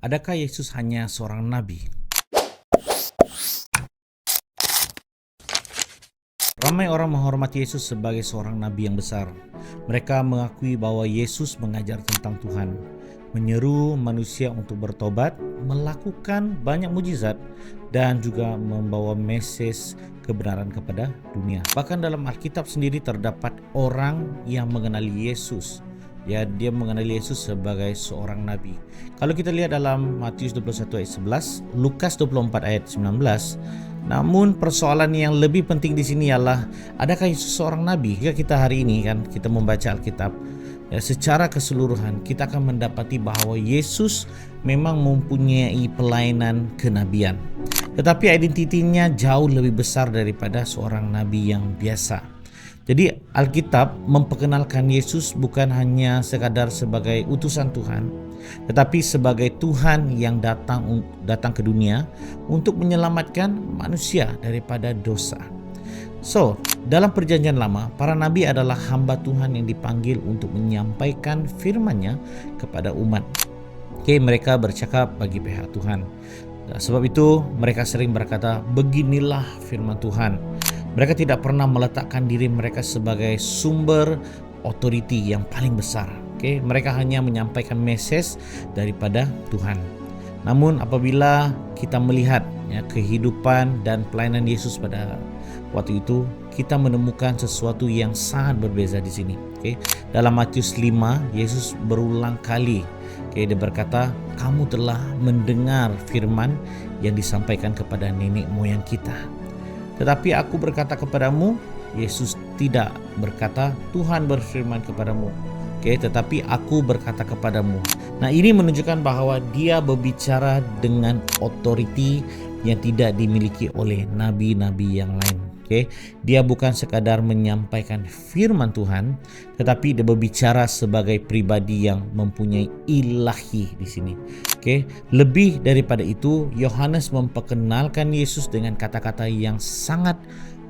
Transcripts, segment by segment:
Adakah Yesus hanya seorang nabi? Ramai orang menghormati Yesus sebagai seorang nabi yang besar. Mereka mengakui bahwa Yesus mengajar tentang Tuhan, menyeru manusia untuk bertobat, melakukan banyak mujizat, dan juga membawa mesej kebenaran kepada dunia. Bahkan dalam Alkitab sendiri terdapat orang yang mengenali Yesus. Ya, dia mengenali Yesus sebagai seorang nabi. Kalau kita lihat dalam Matius 21 ayat 11, Lukas 24 ayat 19, namun persoalan yang lebih penting di sini ialah adakah Yesus seorang nabi? Jika kita hari ini kita membaca Alkitab secara keseluruhan, kita akan mendapati bahwa Yesus memang mempunyai pelayanan kenabian. Tetapi identitinya jauh lebih besar daripada seorang nabi yang biasa. Jadi Alkitab memperkenalkan Yesus bukan hanya sekadar sebagai utusan Tuhan, tetapi sebagai Tuhan yang datang ke dunia untuk menyelamatkan manusia daripada dosa. So, dalam perjanjian lama, para nabi adalah hamba Tuhan yang dipanggil untuk menyampaikan firman-Nya kepada umat. Mereka bercakap bagi pihak Tuhan. Sebab itu mereka sering berkata, beginilah firman Tuhan. Mereka tidak pernah meletakkan diri mereka sebagai sumber otoriti yang paling besar. Mereka hanya menyampaikan mesej daripada Tuhan. Namun apabila kita melihat kehidupan dan pelayanan Yesus pada waktu itu, kita menemukan sesuatu yang sangat berbeza di sini. Dalam Matius 5, Yesus berulang kali dia berkata, kamu telah mendengar firman yang disampaikan kepada nenek moyang kita. Tetapi aku berkata kepadamu, Yesus tidak berkata Tuhan berfirman kepadamu, tetapi aku berkata kepadamu. Nah, ini menunjukkan bahwa dia berbicara dengan otoriti yang tidak dimiliki oleh nabi-nabi yang lain. Dia bukan sekadar menyampaikan firman Tuhan, tetapi dia berbicara sebagai pribadi yang mempunyai ilahi di sini. Lebih daripada itu, Yohanes memperkenalkan Yesus dengan kata-kata yang sangat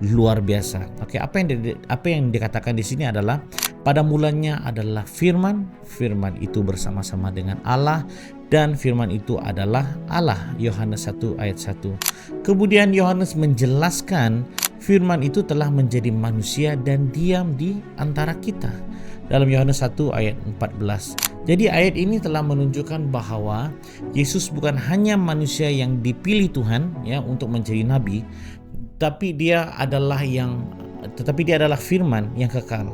luar biasa. Apa yang dikatakan di sini adalah pada mulanya adalah firman, firman itu bersama-sama dengan Allah, dan firman itu adalah Allah. Yohanes 1 ayat 1. Kemudian Yohanes menjelaskan firman itu telah menjadi manusia dan diam di antara kita. Dalam Yohanes 1 ayat 14. Jadi ayat ini telah menunjukkan bahwa Yesus bukan hanya manusia yang dipilih Tuhan untuk menjadi nabi, tetapi dia adalah firman yang kekal,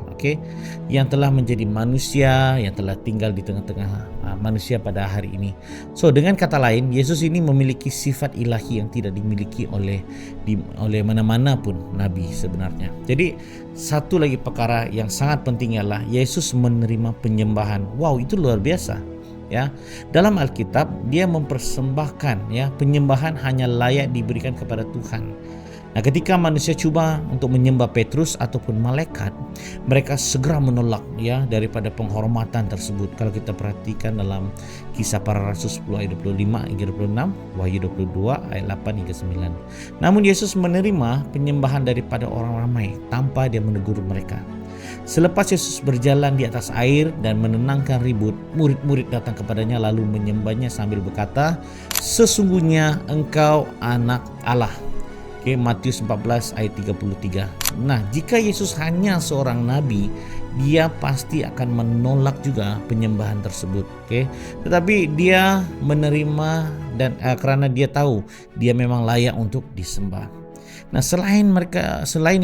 yang telah menjadi manusia, yang telah tinggal di tengah-tengah manusia pada hari ini. So, dengan kata lain, Yesus ini memiliki sifat ilahi yang tidak dimiliki oleh mana-mana pun nabi sebenarnya. Jadi, satu lagi perkara yang sangat penting ialah Yesus menerima penyembahan. Wow, itu luar biasa. Dalam Alkitab dia mempersembahkan penyembahan hanya layak diberikan kepada Tuhan. Nah, ketika manusia cuba untuk menyembah Petrus ataupun malaikat, mereka segera menolak daripada penghormatan tersebut. Kalau kita perhatikan dalam Kisah Para Rasul 10 ayat 25 hingga 26, Wahyu 22 ayat 8 hingga 9. Namun Yesus menerima penyembahan daripada orang ramai tanpa dia menegur mereka. Selepas Yesus berjalan di atas air dan menenangkan ribut, murid-murid datang kepadanya lalu menyembahnya sambil berkata, sesungguhnya engkau anak Allah. Matius 14 ayat 33. Nah, jika Yesus hanya seorang nabi, dia pasti akan menolak juga penyembahan tersebut. Tetapi dia menerima dan karena dia tahu dia memang layak untuk disembah. Nah, selain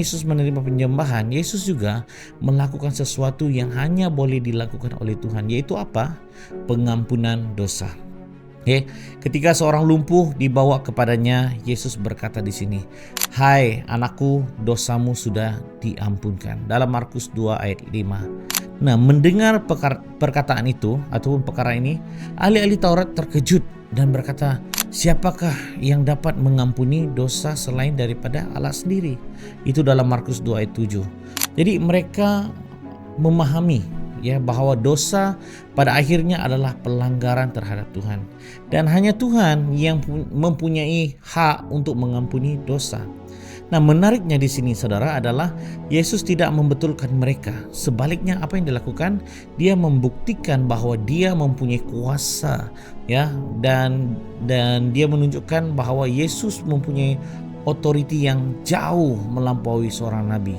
Yesus menerima penyembahan, Yesus juga melakukan sesuatu yang hanya boleh dilakukan oleh Tuhan, yaitu apa? Pengampunan dosa. Ketika seorang lumpuh dibawa kepadanya, Yesus berkata di sini, hai anakku, dosamu sudah diampunkan. Dalam Markus 2 ayat 5. Nah, mendengar perkataan itu ataupun perkara ini, ahli-ahli Taurat terkejut dan berkata, siapakah yang dapat mengampuni dosa selain daripada Allah sendiri? Itu dalam Markus 2 ayat 7. Jadi mereka memahami bahwa dosa pada akhirnya adalah pelanggaran terhadap Tuhan, dan hanya Tuhan yang mempunyai hak untuk mengampuni dosa. Nah, menariknya di sini saudara adalah Yesus tidak membetulkan mereka. Sebaliknya apa yang dilakukan? Dia membuktikan bahwa dia mempunyai kuasa, ya, dan dia menunjukkan bahwa Yesus mempunyai otoriti yang jauh melampaui seorang nabi.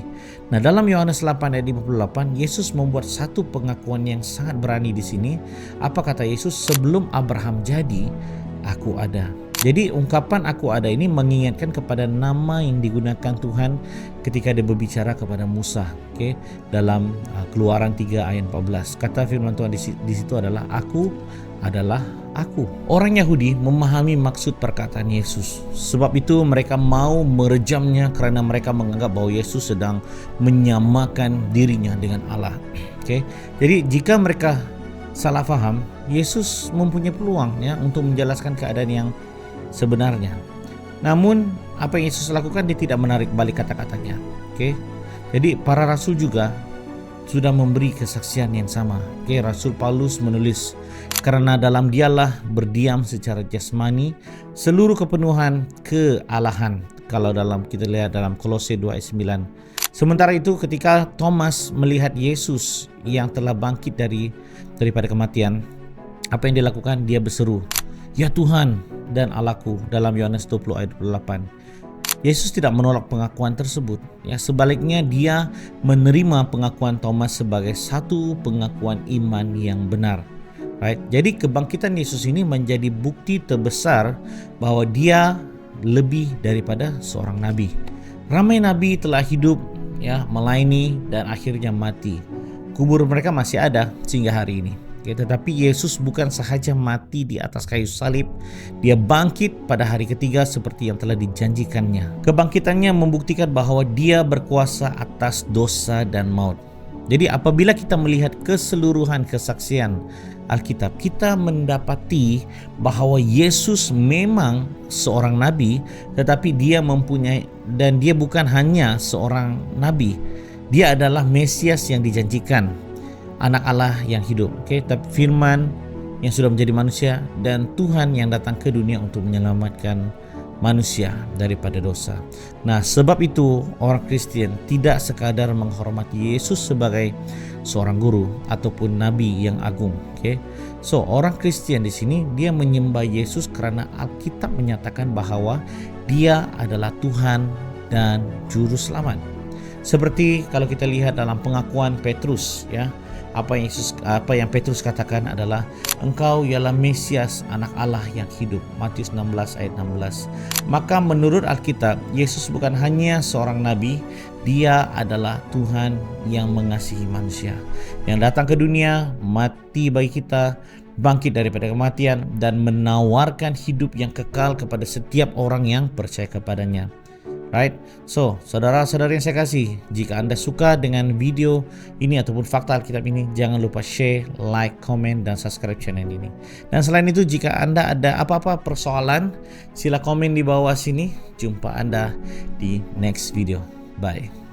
Nah, dalam Yohanes 8 ayat 58, Yesus membuat satu pengakuan yang sangat berani di sini. Apa kata Yesus? Sebelum Abraham jadi, aku ada. Jadi ungkapan aku ada ini mengingatkan kepada nama yang digunakan Tuhan ketika dia berbicara kepada Musa, dalam Keluaran 3 ayat 14. Kata firman Tuhan di situ adalah aku adalah aku. Orang Yahudi memahami maksud perkataan Yesus. Sebab itu mereka mau merejamnya karena mereka menganggap bahwa Yesus sedang menyamakan dirinya dengan Allah. Jadi jika mereka salah faham, Yesus mempunyai peluang untuk menjelaskan keadaan yang sebenarnya. Namun apa yang Yesus lakukan, dia tidak menarik balik kata-katanya. Jadi para rasul juga sudah memberi kesaksian yang sama. Rasul Paulus menulis, karena dalam dialah berdiam secara jasmani seluruh kepenuhan kealahan. Kalau kita lihat dalam Kolose 2 ayat 9. Sementara itu ketika Thomas melihat Yesus yang telah bangkit daripada kematian, apa yang dilakukan? Dia berseru, "Ya Tuhan dan Allahku," dalam Yohanes 20 ayat 28. Yesus tidak menolak pengakuan tersebut. Sebaliknya dia menerima pengakuan Thomas sebagai satu pengakuan iman yang benar. Jadi kebangkitan Yesus ini menjadi bukti terbesar bahwa dia lebih daripada seorang nabi. Ramai nabi telah hidup, melayani dan akhirnya mati. Kubur mereka masih ada sehingga hari ini. Tetapi Yesus bukan sahaja mati di atas kayu salib, dia bangkit pada hari ketiga seperti yang telah dijanjikannya. Kebangkitannya membuktikan bahwa dia berkuasa atas dosa dan maut. Jadi apabila kita melihat keseluruhan kesaksian Alkitab, kita mendapati bahwa Yesus memang seorang nabi, tetapi dia mempunyai, dan dia bukan hanya seorang nabi, dia adalah Mesias yang dijanjikan, anak Allah yang hidup, tapi firman yang sudah menjadi manusia, dan Tuhan yang datang ke dunia untuk menyelamatkan manusia daripada dosa. Nah, sebab itu orang Kristen tidak sekadar menghormati Yesus sebagai seorang guru ataupun nabi yang agung. So orang Kristen di sini dia menyembah Yesus karena Alkitab menyatakan bahwa dia adalah Tuhan dan juru selamat. Seperti kalau kita lihat dalam pengakuan Petrus, apa yang Petrus katakan adalah, engkau ialah Mesias, anak Allah yang hidup. Matius 16 ayat 16. Maka menurut Alkitab, Yesus bukan hanya seorang nabi, dia adalah Tuhan yang mengasihi manusia, yang datang ke dunia, mati bagi kita, bangkit daripada kematian, dan menawarkan hidup yang kekal kepada setiap orang yang percaya kepadanya. So, saudara-saudari yang saya kasih, jika Anda suka dengan video ini ataupun fakta Alkitab ini, jangan lupa share, like, komen, dan subscribe channel ini. Dan selain itu, jika Anda ada apa-apa persoalan, sila komen di bawah sini. Jumpa Anda di next video. Bye.